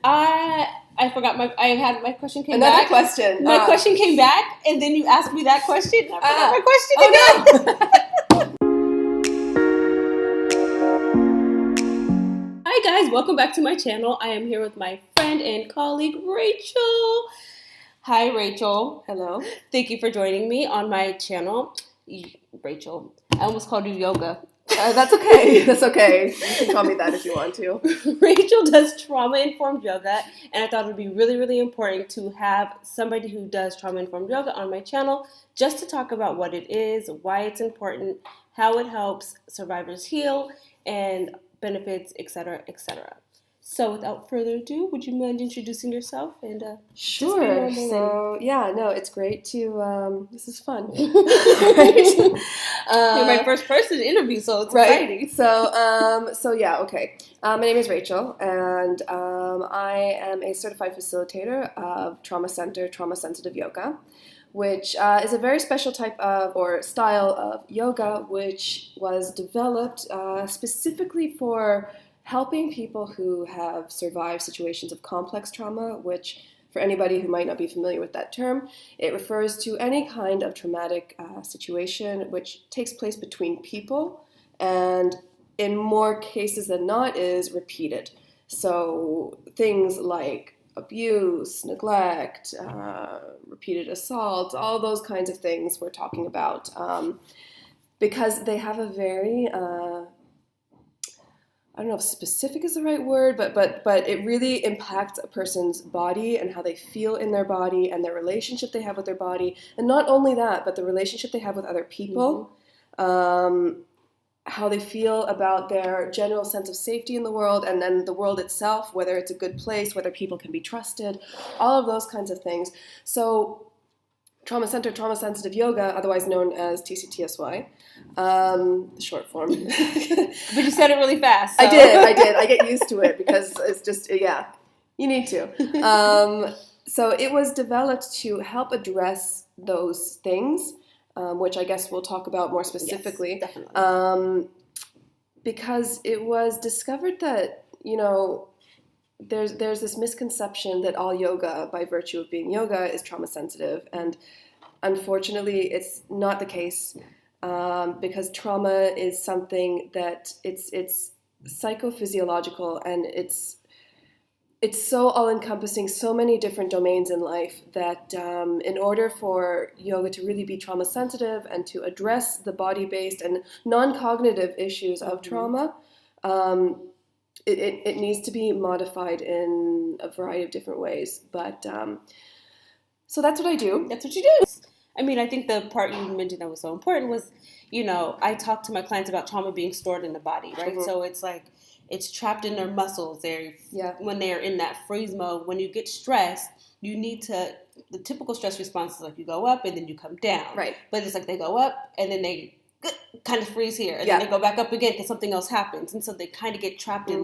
I forgot my question came Another back. question. My question came back, and then you asked me that question. And I forgot my question again. No. Hi guys, welcome back to my channel. I am here with my friend and colleague Rachel. Hi Rachel. Hello. Thank you for joining me on my channel. Rachel, I almost called you Yoga. That's okay. That's okay. You can call me that if you want to. Rachel does trauma-informed yoga, and I thought it would be really, really important to have somebody who does trauma-informed yoga on my channel just to talk about what it is, why it's important, how it helps survivors heal, and benefits, etc., etc. So without further ado, would you mind introducing yourself and Sure. So it's great to. This is fun. You're my first person to interview, so it's exciting. Okay. My name is Rachel, and I am a certified facilitator of trauma sensitive yoga, which is a very special type of or style of yoga, which was developed specifically for helping people who have survived situations of complex trauma, which, for anybody who might not be familiar with that term, it refers to any kind of traumatic situation which takes place between people and in more cases than not is repeated. So things like abuse, neglect, repeated assault, all those kinds of things we're talking about because they have a very I don't know if specific is the right word, but it really impacts a person's body and how they feel in their body and their relationship they have with their body. And not only that, but the relationship they have with other people, how they feel about their general sense of safety in the world, and then the world itself, whether it's a good place, whether people can be trusted, all of those kinds of things. So trauma-centered, trauma-sensitive yoga, otherwise known as TCTSY, the short form. But you said it really fast. So. I did. I get used to it because it's just, you need to. So it was developed to help address those things, which I guess we'll talk about more specifically. Yes, definitely. Because it was discovered that, there's this misconception that all yoga, by virtue of being yoga, is trauma sensitive, and unfortunately, it's not the case because trauma is something that it's psychophysiological, and it's so all-encompassing, so many different domains in life that in order for yoga to really be trauma sensitive and to address the body-based and non-cognitive issues of trauma. It needs to be modified in a variety of different ways, but so that's what I do. That's what you do. I mean, I think the part you mentioned that was so important was, I talk to my clients about trauma being stored in the body, right? Mm-hmm. So it's like it's trapped in their muscles. When they're in that freeze mode. When you get stressed, you need to. The typical stress response is like you go up and then you come down, right? But it's like they go up and then they kind of freeze here, and then they go back up again because something else happens, and so they kind of get trapped in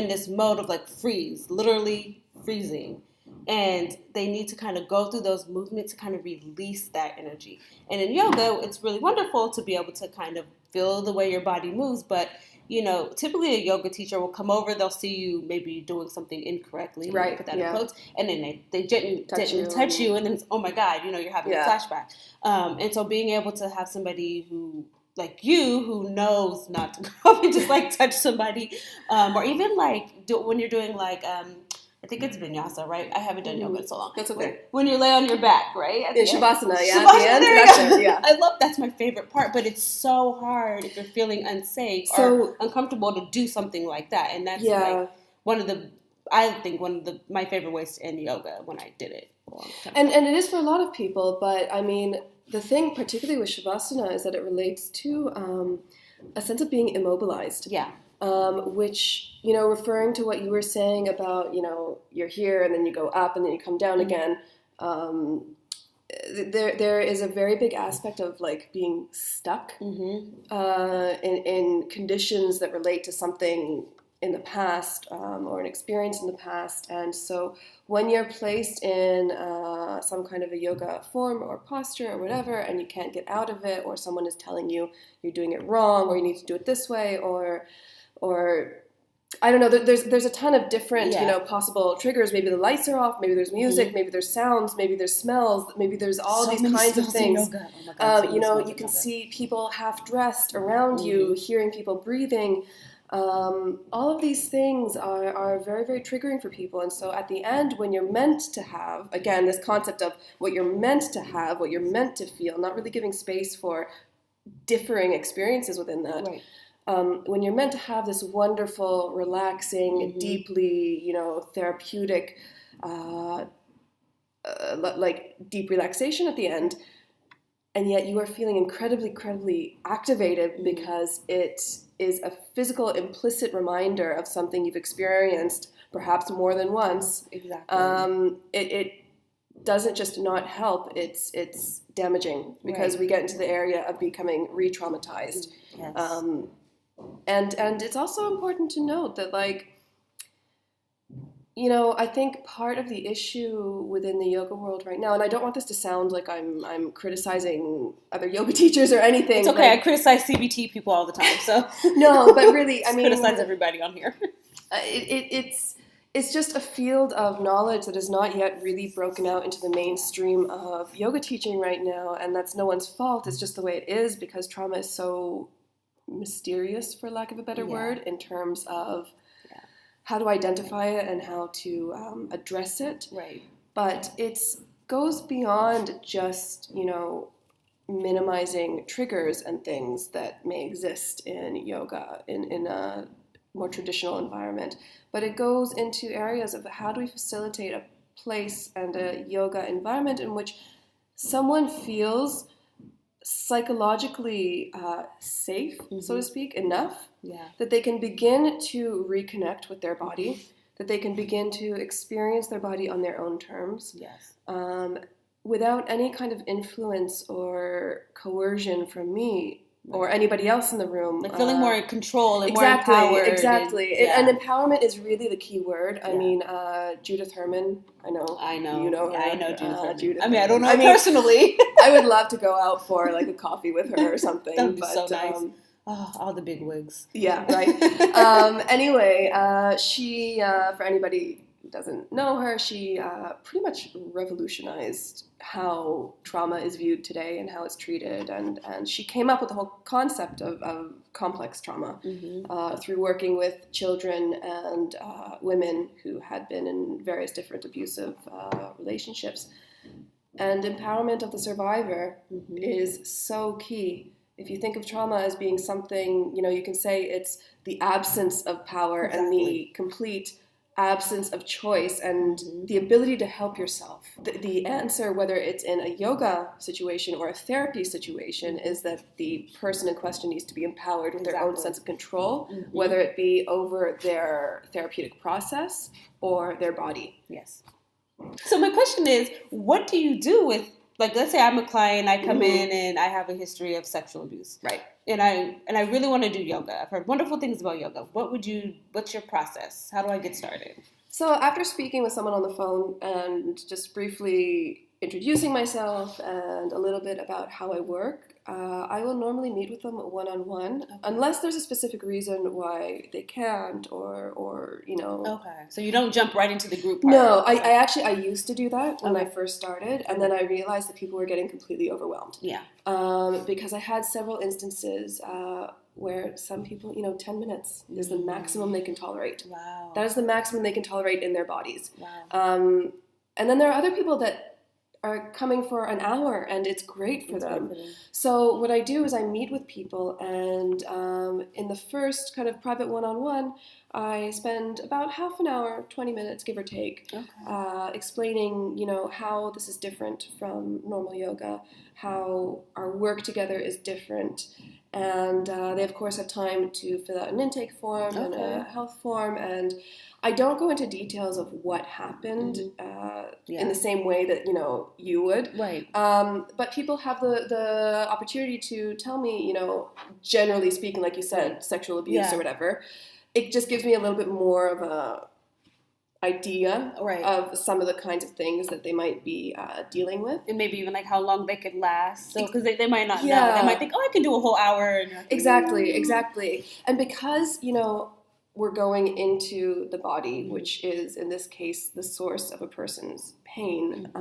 this mode of like freeze, literally freezing, and they need to kind of go through those movements to kind of release that energy. And in yoga, it's really wonderful to be able to kind of feel the way your body moves, but typically a yoga teacher will come over, they'll see you maybe doing something incorrectly, right? Put that in quotes, and then they gently touch you, and then it's, oh my God, you're having a flashback. And so being able to have somebody who knows not to go up and just like touch somebody, or even like when you're doing like I think it's vinyasa, right? I haven't done yoga in so long. That's okay. When you lay on your back, right? Yeah, shavasana, I love that's my favorite part, but it's so hard if you're feeling unsafe or uncomfortable to do something like that. And that's like one of my favorite ways to end yoga when I did it. And it is for a lot of people, but I mean, the thing particularly with shavasana is that it relates to a sense of being immobilized. Yeah. Which, referring to what you were saying about, you're here and then you go up and then you come down again, there is a very big aspect of like being stuck in conditions that relate to something in the past or an experience in the past. And so when you're placed in some kind of a yoga form or posture or whatever, and you can't get out of it, or someone is telling you you're doing it wrong, or you need to do it this way, or I don't know. There's a ton of different, possible triggers. Maybe the lights are off. Maybe there's music. Maybe there's sounds. Maybe there's smells. Maybe there's all these kinds of things. Oh my God, You can see people half dressed around you, hearing people breathing. All of these things are very, very triggering for people. And so at the end, when you're meant to have, again, this concept of what you're meant to have, what you're meant to feel, not really giving space for differing experiences within that. Right. When you're meant to have this wonderful, relaxing, deeply, therapeutic, like deep relaxation at the end, and yet you are feeling incredibly, incredibly activated because it is a physical, implicit reminder of something you've experienced perhaps more than once. Exactly. It doesn't just not help, it's damaging because we get into the area of becoming re-traumatized. Yes. And it's also important to note that, like, I think part of the issue within the yoga world right now, and I don't want this to sound like I'm criticizing other yoga teachers or anything. It's okay. I criticize CBT people all the time, so no, but really, I mean, criticize everybody on here. It's just a field of knowledge that is not yet really broken out into the mainstream of yoga teaching right now, and that's no one's fault. It's just the way it is because trauma is so mysterious, for lack of a better word, in terms of how to identify it and how to address it. Right. But it goes beyond just, minimizing triggers and things that may exist in yoga in a more traditional environment. But it goes into areas of how do we facilitate a place and a yoga environment in which someone feels psychologically safe, so to speak, enough that they can begin to reconnect with their body, that they can begin to experience their body on their own terms, without any kind of influence or coercion from me or anybody else in the room. Like feeling more in control and exactly, more empowered. Exactly. And empowerment is really the key word. I mean, Judith Herman, I know. You know her. I know Judith Herman. I mean, Herman. I don't know her personally. I would love to go out for like a coffee with her or something. That would be so nice. All the big wigs. Yeah, right. Anyway, she, for anybody who doesn't know her, she pretty much revolutionized how trauma is viewed today and how it's treated. And she came up with the whole concept of complex trauma through working with children and women who had been in various different abusive relationships. And empowerment of the survivor is so key. If you think of trauma as being something, you can say it's the absence of power and the complete absence of choice and the ability to help yourself. The answer, whether it's in a yoga situation or a therapy situation, is that the person in question needs to be empowered with their own sense of control, whether it be over their therapeutic process or their body. Yes. So my question is, what do you do with, like, let's say I'm a client, I come in and I have a history of sexual abuse. Right. And I really want to do yoga. I've heard wonderful things about yoga. What's your process? How do I get started? So after speaking with someone on the phone and just briefly introducing myself and a little bit about how I work, I will normally meet with them one-on-one, unless there's a specific reason why they can't or. Okay. So you don't jump right into the group part? No, I used to do that when I first started, and then I realized that people were getting completely overwhelmed. Yeah. Because I had several instances where some people, 10 minutes is the maximum they can tolerate. Wow. That is the maximum they can tolerate in their bodies. Wow. And then there are other people that are coming for an hour, and it's great for them. So what I do is I meet with people, and in the first kind of private one-on-one, I spend about half an hour, 20 minutes, give or take, explaining, how this is different from normal yoga, how our work together is different. And they, of course, have time to fill out an intake form and a health form. And I don't go into details of what happened in the same way that, you would. Right. But people have the opportunity to tell me, generally speaking, like you said, sexual abuse or whatever. It just gives me a little bit more of a idea of some of the kinds of things that they might be dealing with. And maybe even like how long they could last. So, because they might not know. They might think, I can do a whole hour. And Exactly. And because, we're going into the body, which is, in this case, the source of a person's pain.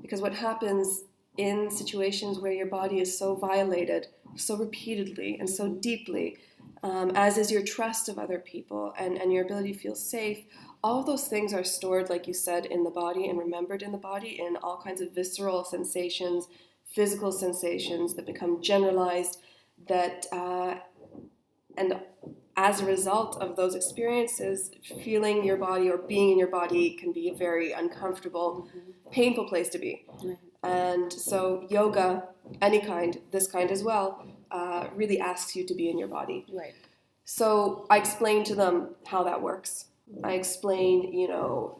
Because what happens in situations where your body is so violated so repeatedly and so deeply, as is your trust of other people and your ability to feel safe, all of those things are stored, like you said, in the body and remembered in the body in all kinds of visceral sensations, physical sensations that become generalized, that and as a result of those experiences, feeling your body or being in your body can be a very uncomfortable, painful place to be. And so yoga, any kind, this kind as well, really asks you to be in your body. Right. So I explain to them how that works. I explain,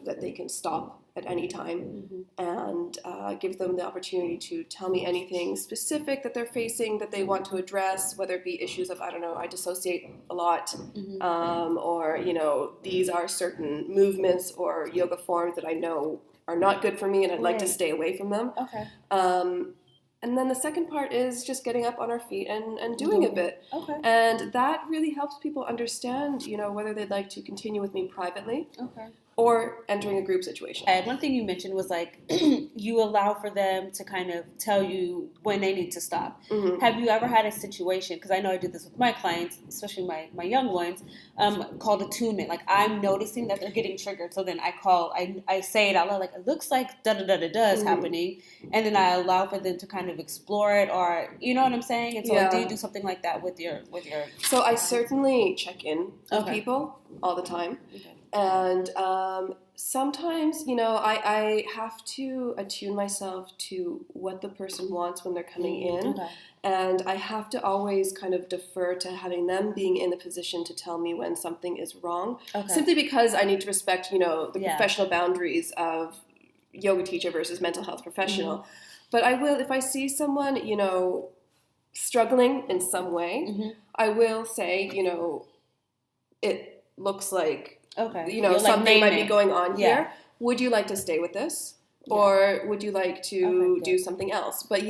that they can stop at any time and give them the opportunity to tell me anything specific that they're facing that they want to address, whether it be issues of, I dissociate a lot, or, these are certain movements or yoga forms that I know are not good for me and I'd like to stay away from them. Okay. And then the second part is just getting up on our feet and doing a bit. Okay. And that really helps people understand, whether they'd like to continue with me privately. Okay. Or entering a group situation. And one thing you mentioned was like you allow for them to kind of tell you when they need to stop. Have you ever had a situation, because I know I do this with my clients, especially my young ones, called attunement. Like I'm noticing that they're getting triggered. So then I say it out loud, like it looks like da-da-da-da-da is happening. And then I allow for them to kind of explore it, or you know what I'm saying? And so do you do something like that with your So I certainly check in with people all the time. Okay. And sometimes, I have to attune myself to what the person wants when they're coming in. Okay. And I have to always kind of defer to having them being in a position to tell me when something is wrong. Okay. Simply because I need to respect, the professional boundaries of yoga teacher versus mental health professional. But I will, if I see someone, struggling in some way, I will say, it looks like, something might be going on here. Would you like to stay with this? Or would you like to do something else? But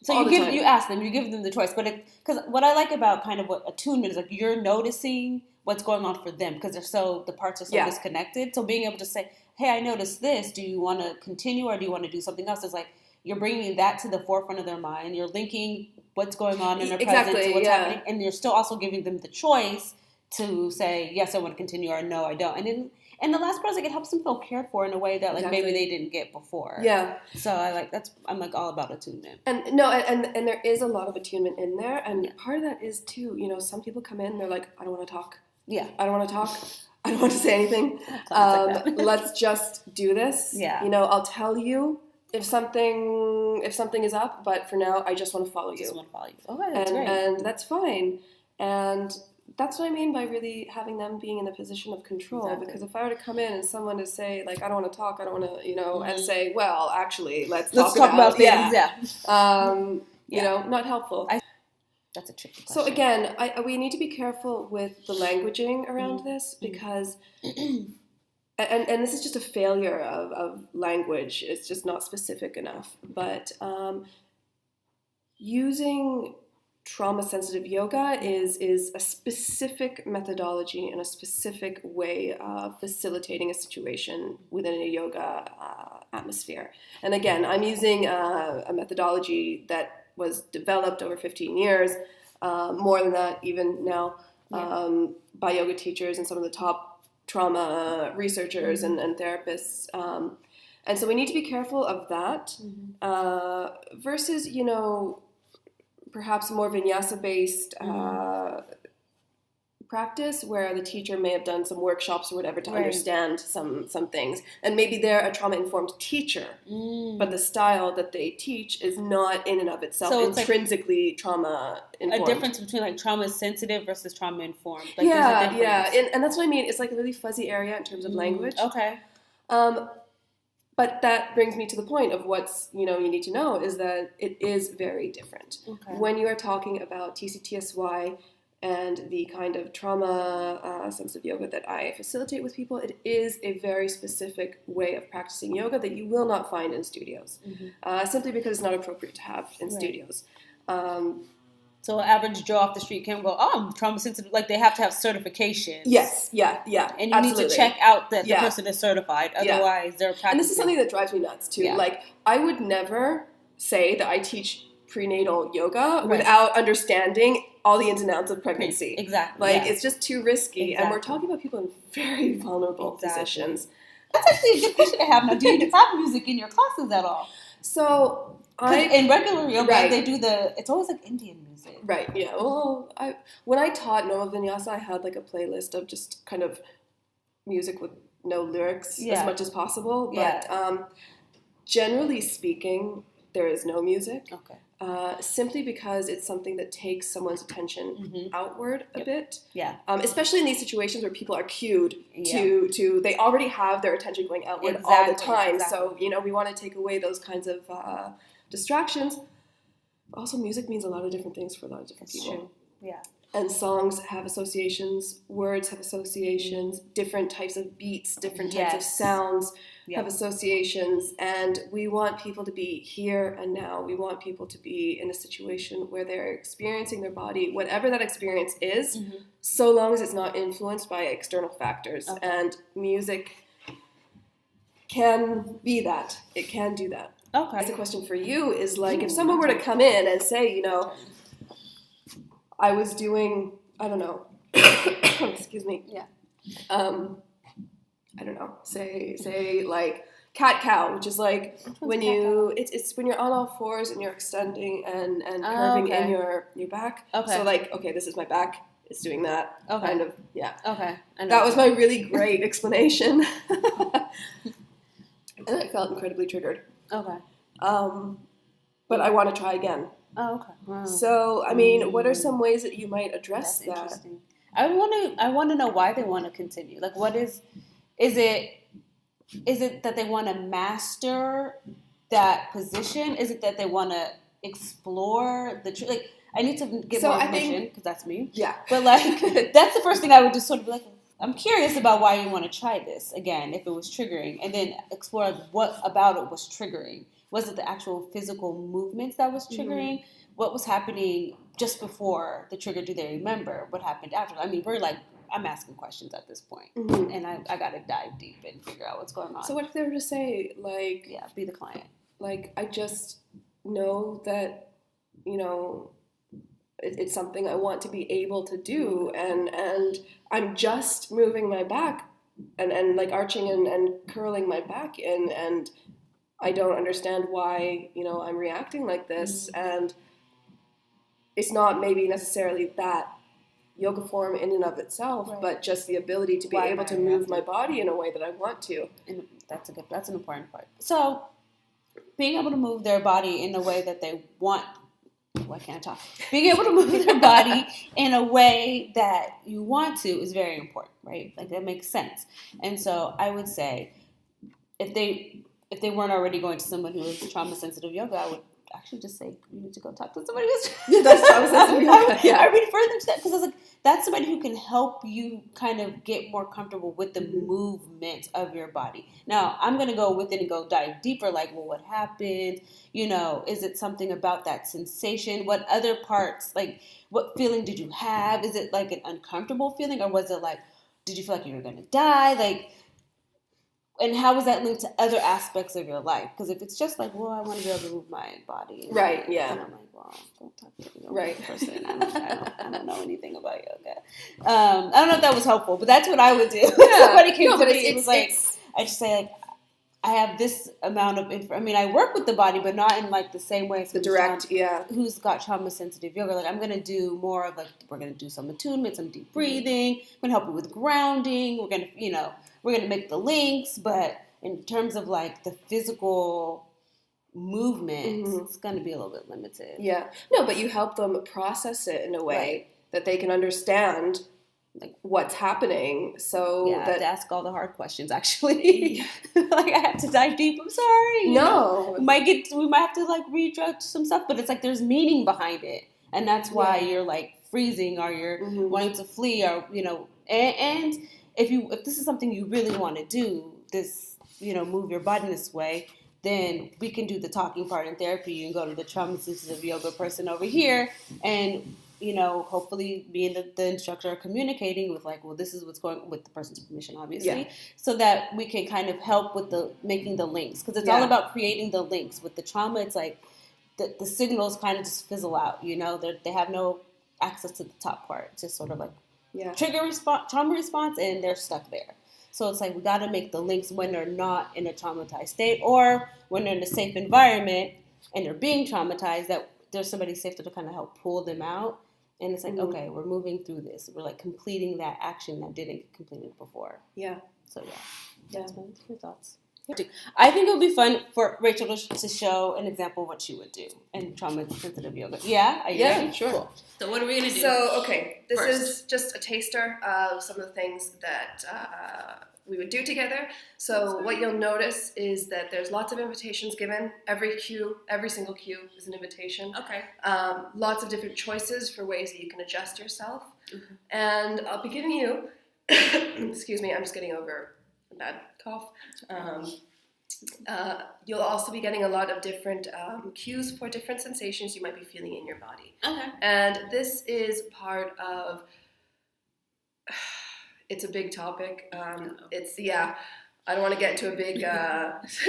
so you ask them, you give them the choice. But because what I like about kind of what attunement is, like you're noticing what's going on for them because the parts are so disconnected. So being able to say, hey, I noticed this. Do you want to continue or do you want to do something else? It's like you're bringing that to the forefront of their mind. You're linking what's going on in their presence to what's happening. And you're still also giving them the choice to say, yes, I want to continue, or no, I don't. And the last part is like it helps them feel cared for in a way that like maybe they didn't get before. Yeah. So I'm like all about attunement. And there is a lot of attunement in there. And part of that is too, some people come in, they're like, I don't want to talk. Yeah. I don't want to talk. I don't want to say anything. Let's just do this. Yeah. I'll tell you if something is up, but for now, I just want to follow you. Oh, that's great. And that's fine. And that's what I mean by really having them being in a position of control. Exactly. Because if I were to come in and someone to say, like, I don't want to talk, I don't want to, and say, well, actually, let's talk about things. Not helpful. That's a tricky question. So again, we need to be careful with the languaging around this because, and this is just a failure of language. It's just not specific enough. But using trauma-sensitive yoga is a specific methodology and a specific way of facilitating a situation within a yoga atmosphere. And again, I'm using a methodology that was developed over 15 years, more than that even now, by yoga teachers and some of the top trauma researchers and therapists. And so we need to be careful of that versus, perhaps more vinyasa-based practice where the teacher may have done some workshops or whatever to understand some things. And maybe they're a trauma-informed teacher, but the style that they teach is not in and of itself intrinsically trauma-informed. A difference between like trauma-sensitive versus trauma-informed. Like, and that's what I mean. It's like a really fuzzy area in terms of language. Okay. But that brings me to the point of what's, you need to know is that it is very different. Okay. When you are talking about TCTSY and the kind of trauma-sensitive yoga that I facilitate with people, it is a very specific way of practicing yoga that you will not find in studios, simply because it's not appropriate to have in studios. So an average Joe off the street can't go, oh, I'm trauma sensitive. Like, they have to have certifications. Yes, yeah. And you need to check out that the person is certified. Otherwise, they're practicing. And this is something that drives me nuts, too. Yeah. Like, I would never say that I teach prenatal yoga without understanding all the ins and outs of pregnancy. Exactly. Like, it's just too risky. And we're talking about people in very vulnerable positions. That's actually a good question to have now. Do you have music in your classes at all? So, in regular yoga, they do it's always like Indian music. Right, yeah. Well, when I taught Normal Vinyasa, I had like a playlist of just kind of music with no lyrics as much as possible. But generally speaking, there is no music. Okay. Simply because it's something that takes someone's attention outward a bit. Yeah. Especially in these situations where people are cued to they already have their attention going outward all the time. So, we want to take away those kinds of distractions. Also, music means a lot of different things for a lot of different people. True. Yeah. And songs have associations, words have associations, different types of beats, different types of sounds have associations, and we want people to be here and now. We want people to be in a situation where they're experiencing their body, whatever that experience is, so long as it's not influenced by external factors. Okay. And music can be that. It can do that. Okay. That's a question for you is like, if someone were to come in and say, I was doing, I don't know, excuse me. Yeah. I don't know, say like cat-cow, which is like when it's when you're on all fours and you're extending and curving in your back. Okay. So like, okay, this is my back. It's doing that. Okay. Kind of, yeah. Okay. That was my really great explanation. And I felt incredibly triggered. Okay. But I want to try again. Oh, okay. Wow. So, I mean, what are some ways that you might address that? Interesting. I want to know why they want to continue. Like, what is it that they want to master that position? Is it that they want to explore like, I need to get more information because that's me. Yeah. But like, that's the first thing I would just sort of be like, I'm curious about why you want to try this again, if it was triggering, and then explore what about it was triggering. Was it the actual physical movements that was triggering? Mm-hmm. What was happening just before the trigger? Do they remember what happened after? I mean, I'm asking questions at this point, and I got to dive deep and figure out what's going on. So what if they were to say, like... Yeah, be the client. Like, I just know that, it's something I want to be able to do, and I'm just moving my back and like arching and curling my back in, and I don't understand why, I'm reacting like this, and it's not maybe necessarily that yoga form in and of itself, but just the ability to be able to move my body in a way that I want to. And that's an important part. So being able to move their body in the way that they want, why can't I talk? Being able to move their body in a way that you want to is very important, right? Like, that makes sense. And so I would say if they weren't already going to someone who is trauma-sensitive yoga, I would actually just say, you need to go talk to somebody who's that's trauma-sensitive yoga. Yeah. I refer them to that because I was like, that's somebody who can help you kind of get more comfortable with the movement of your body. Now, I'm going to go with it and go dive deeper, like, well, what happened? Is it something about that sensation? What other parts, like, what feeling did you have? Is it like an uncomfortable feeling, or was it like, did you feel like you were going to die? Like, and how was that linked to other aspects of your life? Because if it's just like, well, I want to be able to move my body. Right, yeah. And I'm like, well, don't talk to the yoga person. I don't know anything about yoga. I don't know if that was helpful, but that's what I would do. Yeah. Somebody came to me, it was like, I just say, like, I have this amount of info. I mean, I work with the body, but not in like the same way as the direct, who's got trauma-sensitive yoga. Like, I'm going to do more of like, we're going to do some attunement, some deep breathing. We're going to help you with grounding. We're going to, we're going to make the links, but in terms of like the physical movement, it's going to be a little bit limited. Yeah. No, but you help them process it in a way that they can understand like what's happening. So I have to ask all the hard questions, actually. Like, I have to dive deep. I'm sorry. No. We might have to like readjust some stuff, but it's like there's meaning behind it. And that's why you're like freezing, or you're wanting to flee, or, and if this is something you really want to do, this, move your body in this way, then we can do the talking part in therapy. You can go to the trauma-sensitive yoga person over here, and hopefully me and the instructor are communicating with like, well, this is what's going with the person's permission, obviously, so that we can kind of help with making the links, because it's all about creating the links. With the trauma, it's like the signals kind of just fizzle out. They have no access to the top part. It's just sort of like trigger response, trauma response, and they're stuck there. So it's like we got to make the links when they're not in a traumatized state, or when they're in a safe environment and they're being traumatized, that there's somebody safe to kind of help pull them out. And it's like, okay, we're moving through this. We're like completing that action that didn't get completed before. Yeah. So that's my thoughts. I think it would be fun for Rachel to show an example of what she would do in trauma-sensitive yoga. Yeah? Are you ready? Sure. Cool. So what are we going to do? So, okay, this is just a taster of some of the things that we would do together. So what you'll notice is that there's lots of invitations given. Every single cue is an invitation. Okay. Lots of different choices for ways that you can adjust yourself. Mm-hmm. And I'll be giving you, excuse me, I'm just getting over a bad cough. You'll also be getting a lot of different cues for different sensations you might be feeling in your body. Okay. And this is part of, it's a big topic. I don't want to get into a big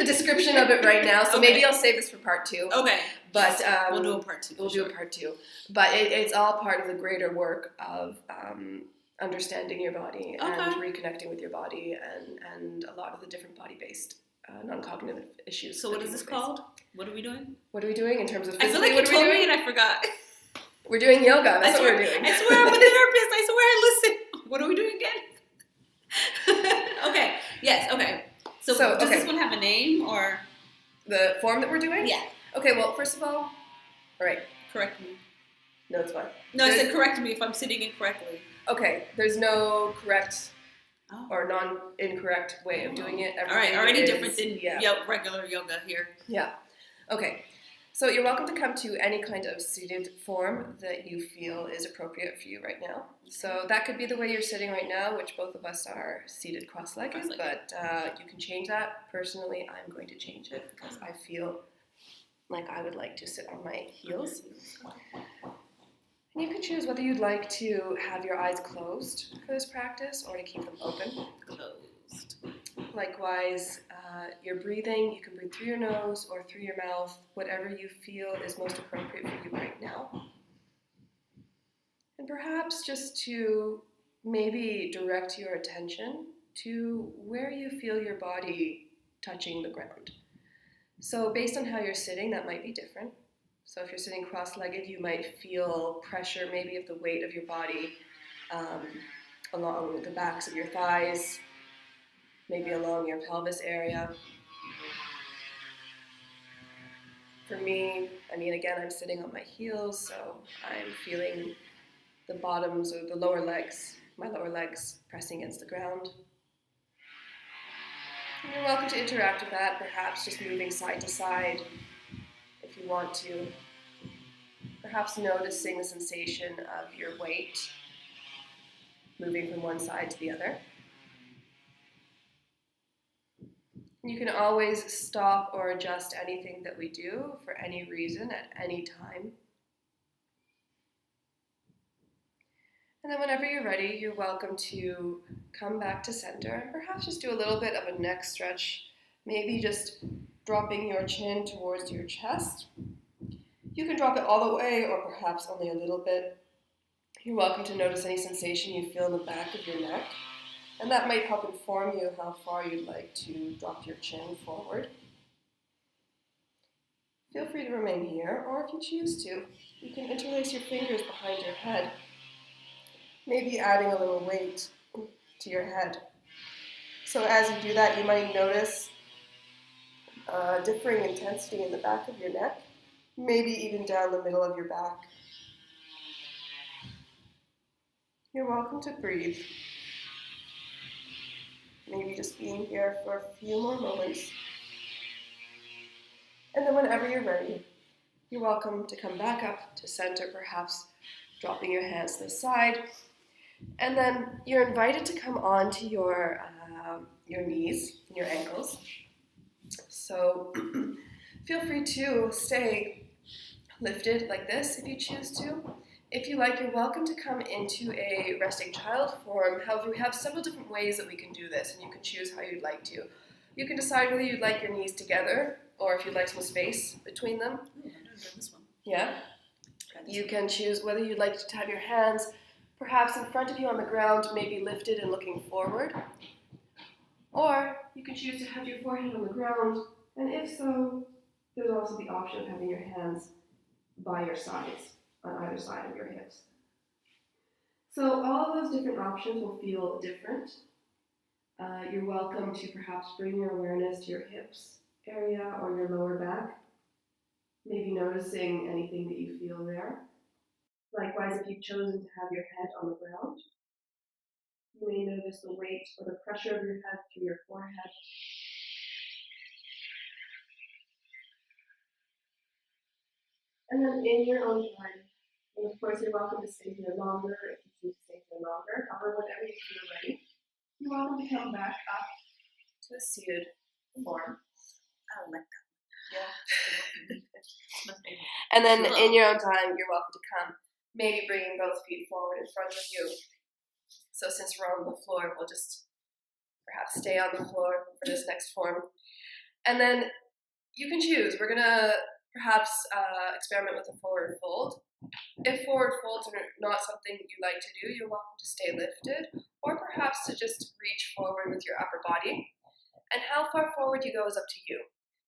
description of it right now, so maybe I'll save this for part 2. Okay. But we'll do a part 2. We'll do a part 2. But it's all part of the greater work of understanding your body and reconnecting with your body and a lot of the different body-based non-cognitive issues. So what is this called? What are we doing? What are we doing in terms of physically? I feel like you told me and I forgot. We're doing yoga. That's what we're doing. I swear I'm a therapist. I swear. Listen. What are we doing again? Okay. Yes. Okay. So does this one have a name or the form that we're doing? Yeah. Okay. Well, first of all right. Correct me. No, it's fine. No, I said correct me if I'm sitting incorrectly. Okay. There's no correct or non-incorrect way of doing it. All right. Already different than regular yoga here. Yeah. Okay. So you're welcome to come to any kind of seated form that you feel is appropriate for you right now. So that could be the way you're sitting right now, which both of us are seated cross-legged, but you can change that. Personally, I'm going to change it because I feel like I would like to sit on my heels. And you can choose whether you'd like to have your eyes closed for this practice or to keep them open. Closed. Likewise, your breathing, you can breathe through your nose or through your mouth, whatever you feel is most appropriate for you right now. And perhaps just to maybe direct your attention to where you feel your body touching the ground. So based on how you're sitting, that might be different. So if you're sitting cross-legged, you might feel pressure maybe of the weight of your body along the backs of your thighs, maybe along your pelvis area. For me, again, I'm sitting on my heels, so I'm feeling the bottoms or the lower legs, my lower legs pressing against the ground. And you're welcome to interact with that, perhaps just moving side to side if you want to. Perhaps noticing the sensation of your weight moving from one side to the other. You can always stop or adjust anything that we do for any reason at any time. And then whenever you're ready, you're welcome to come back to center and perhaps just do a little bit of a neck stretch, maybe just dropping your chin towards your chest. You can drop it all the way or perhaps only a little bit. You're welcome to notice any sensation you feel in the back of your neck. And that might help inform you how far you'd like to drop your chin forward. Feel free to remain here, or if you choose to, you can interlace your fingers behind your head, maybe adding a little weight to your head. So as you do that, you might notice differing intensity in the back of your neck, maybe even down the middle of your back. You're welcome to breathe. Maybe just being here for a few more moments. And then whenever you're ready, you're welcome to come back up to center, perhaps dropping your hands to the side. And then you're invited to come onto your knees and your ankles. So to stay lifted like this if you choose to. If you like, you're welcome to come into a resting child form. However, we have several different ways that we can do this, and you can choose how you'd like to. You can decide whether you'd like your knees together, or if you'd like some space between them. I'm doing this one. Yeah. You can choose whether you'd like to have your hands perhaps in front of you on the ground, maybe lifted and looking forward. Or you can choose to have your forehead on the ground, and if so, there's also the option of having your hands by your sides, on either side of your hips. So all those different options will feel different. You're welcome to perhaps bring your awareness to your hips area or your lower back, maybe noticing anything that you feel there. Likewise, if you've chosen to have your head on the ground, you may notice the weight or the pressure of your head through your forehead. And then in your own time, and of course you're welcome to stay here longer if you choose to stay here longer, however, whenever you feel ready, you're welcome to come back up to a seated form. I don't like that. Yeah. And then in your own time, you're welcome to come, maybe bringing both feet forward in front of you. So since we're on the floor, we'll just perhaps stay on the floor for this next form. And then you can choose. We're going to perhaps experiment with a forward fold. If forward folds are not something you like to do, you're welcome to stay lifted, or perhaps to just reach forward with your upper body. And how far forward you go is up to you.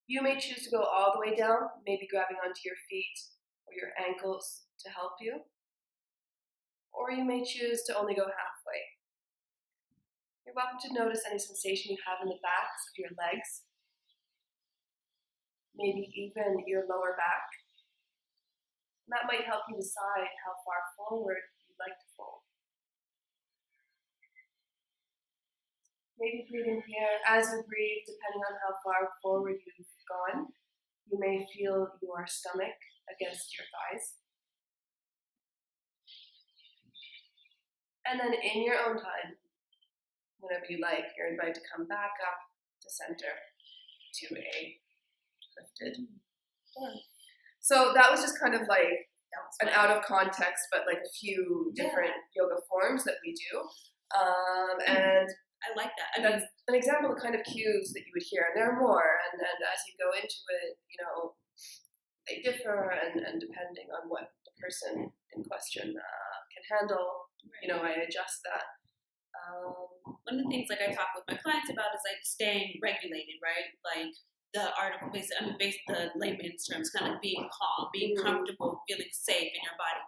You may choose to go all the way down, maybe grabbing onto your feet or your ankles to help you. Or you may choose to only go halfway. You're welcome to notice any sensation you have in the backs of your legs, maybe even your lower back. And that might help you decide how far forward you'd like to fold. Maybe breathing here. As you breathe, depending on how far forward you've gone, you may feel your stomach against your thighs. And then in your own time, whenever you like, you're invited to come back up to center to a lifted form. So that was just kind of like an out of context, but like a few different yoga forms that we do. And I like that. And that's an example of the kind of cues that you would hear, and there are more. And as you go into it, you know, they differ, and depending on what the person in question can handle, you know, I adjust that. One of the things like I talk with my clients about is like staying regulated, right? Like the art of the layman's terms, kind of being calm, being comfortable, feeling safe in your body,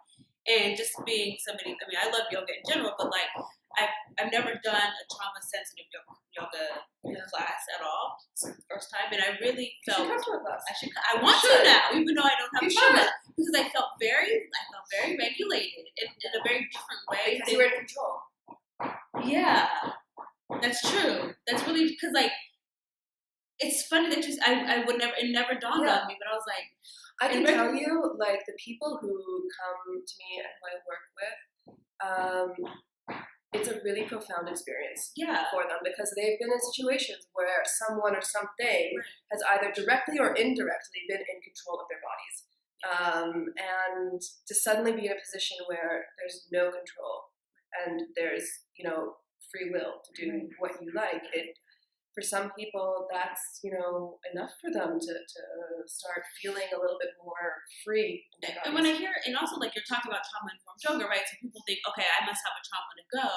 and just being somebody. I mean, I love yoga in general, but like I've never done a trauma sensitive yoga class at all. It's the first time, and I really felt I want to now, even though I don't have trauma, because I felt very regulated in a very different way. Because you were in control. Yeah, that's true. That's really because like it's funny that it never dawned on me, but I was like, I can tell you, like the people who come to me and who I work with, it's a really profound experience for them, because they've been in situations where someone or something has either directly or indirectly been in control of their bodies. And to suddenly be in a position where there's no control and there's, you know, free will to do what you like, for some people that's, you know, enough for them to start feeling a little bit more free. And when I hear, and also like you're talking about trauma-informed yoga, right? So people think, okay, I must have a trauma to go.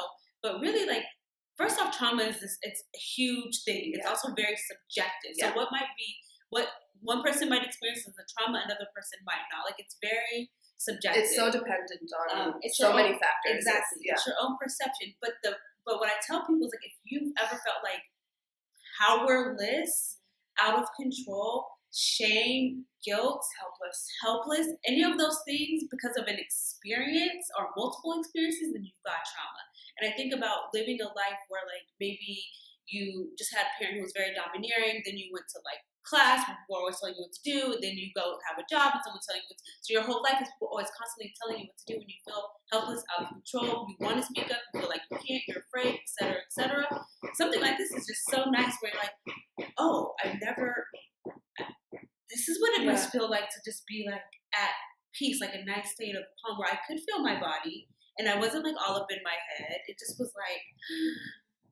But really, like, first off, trauma is it's a huge thing. It's also very subjective. So what one person might experience as a trauma, another person might not. Like, it's very subjective. It's so dependent on so many factors. Exactly. It's your own perception. But what I tell people is, like, if you've ever felt like powerless, out of control, shame, guilt, helpless, any of those things because of an experience or multiple experiences, then you've got trauma. And I think about living a life where like maybe you just had a parent who was very domineering, then you went to like class, people were always telling you what to do, and then you go have a job and someone's telling you so your whole life is people always constantly telling you what to do, and you feel helpless, out of control, you want to speak up, you feel like you can't, you're afraid, etc., etc. Something like this is just so nice where you're like, oh, this is what it it must feel like to just be like at peace, like a nice state of calm where I could feel my body and I wasn't like all up in my head. It just was like,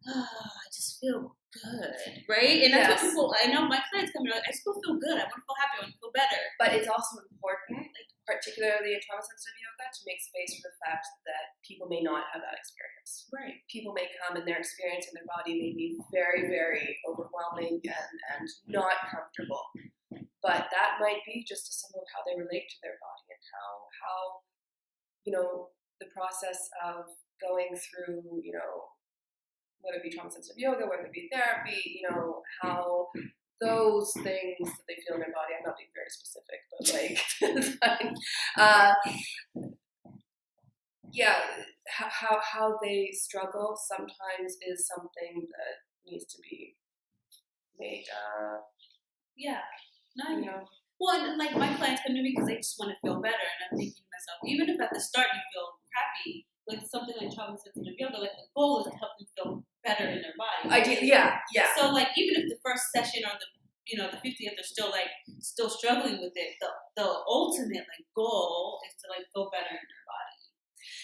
I just feel good, right? And that's what people, I know my clients come in, like, I just feel good. I want to feel happy. I want to feel better. But it's also important, like particularly in trauma-sensitive yoga, to make space for the fact that people may not have that experience. Right. People may come and their experience in their body may be very, very overwhelming and not comfortable. But that might be just a symbol of how they relate to their body and how the process of going through, whether it be trauma-sensitive yoga, whether it be therapy, how those things that they feel in their body, I'm not being very specific, but how they struggle sometimes is something that needs to be made, Well, and like my clients come to me because they just want to feel better, and I'm thinking to myself, even if at the start you feel crappy with something like trauma-sensitive yoga, like the goal is to help them feel better in their body. So like even if the first session or the 50th they're still struggling with it, the ultimate like goal is to like feel better in their body.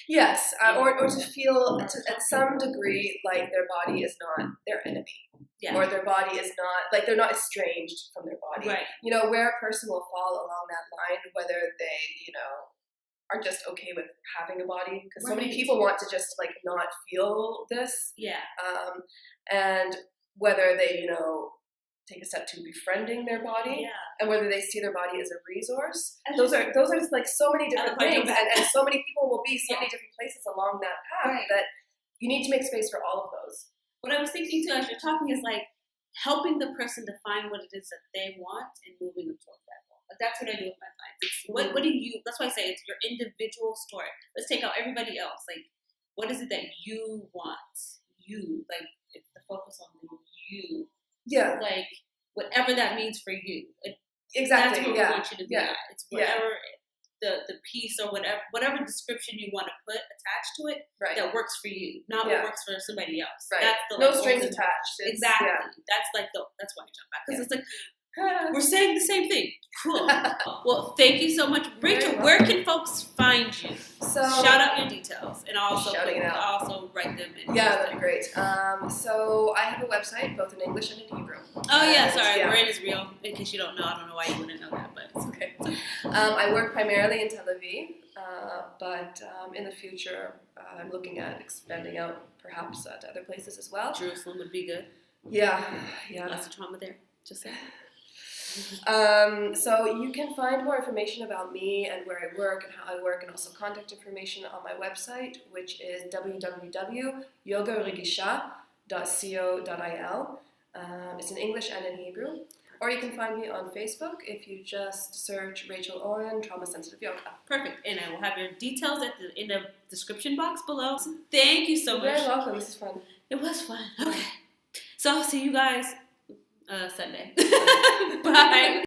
Yes, or to feel at some degree like their body is not their enemy. Yeah. Or their body is not, like they're not estranged from their body. Right. Where a person will fall along that line, whether they, are just okay with having a body. Because so many people want to just like not feel this. Yeah. And whether they, take a step to befriending their body. Yeah. And whether they see their body as a resource. And those are just like so many different things. And so many people will be so many different places along that path that you need to make space for all of those. What I was thinking too as you're talking is like helping the person define what it is that they want and moving them towards that goal. Like that's what I do with my clients. It's what do you? That's why I say it's your individual story. Let's take out everybody else. Like, what is it that you want? You like it's the focus on you. Yeah. Like whatever that means for you. Exactly. That's what we want you to be at. It's whatever. The piece or whatever description you want to put attached to it that works for you, not what works for somebody else. Right. That's the, no strings attached. Exactly. That's like that's why I jump back because it's like we're saying the same thing. Cool. Well, thank you so much, Rachel. Where can folks find you? So shout out your details and also write them in. Yeah, that'd be great. So I have a website both in English and in Hebrew. Oh yeah, sorry, Oren is real. In case you don't know, I don't know why you wouldn't know that, but it's okay. I work primarily in Tel Aviv, but in the future I'm looking at expanding out perhaps to other places as well. Jerusalem would be good. Yeah. Lots of trauma there. Just saying. So you can find more information about me and where I work and how I work and also contact information on my website, which is www.yogaregisha.co.il. It's in English and in Hebrew. Or you can find me on Facebook if you just search Adler-Oren Trauma-Sensitive Yoga. Perfect. And I will have your details in the description box below. So thank you so much. You're very welcome. This is fun. It was fun. Okay. So I'll see you guys Sunday. Bye.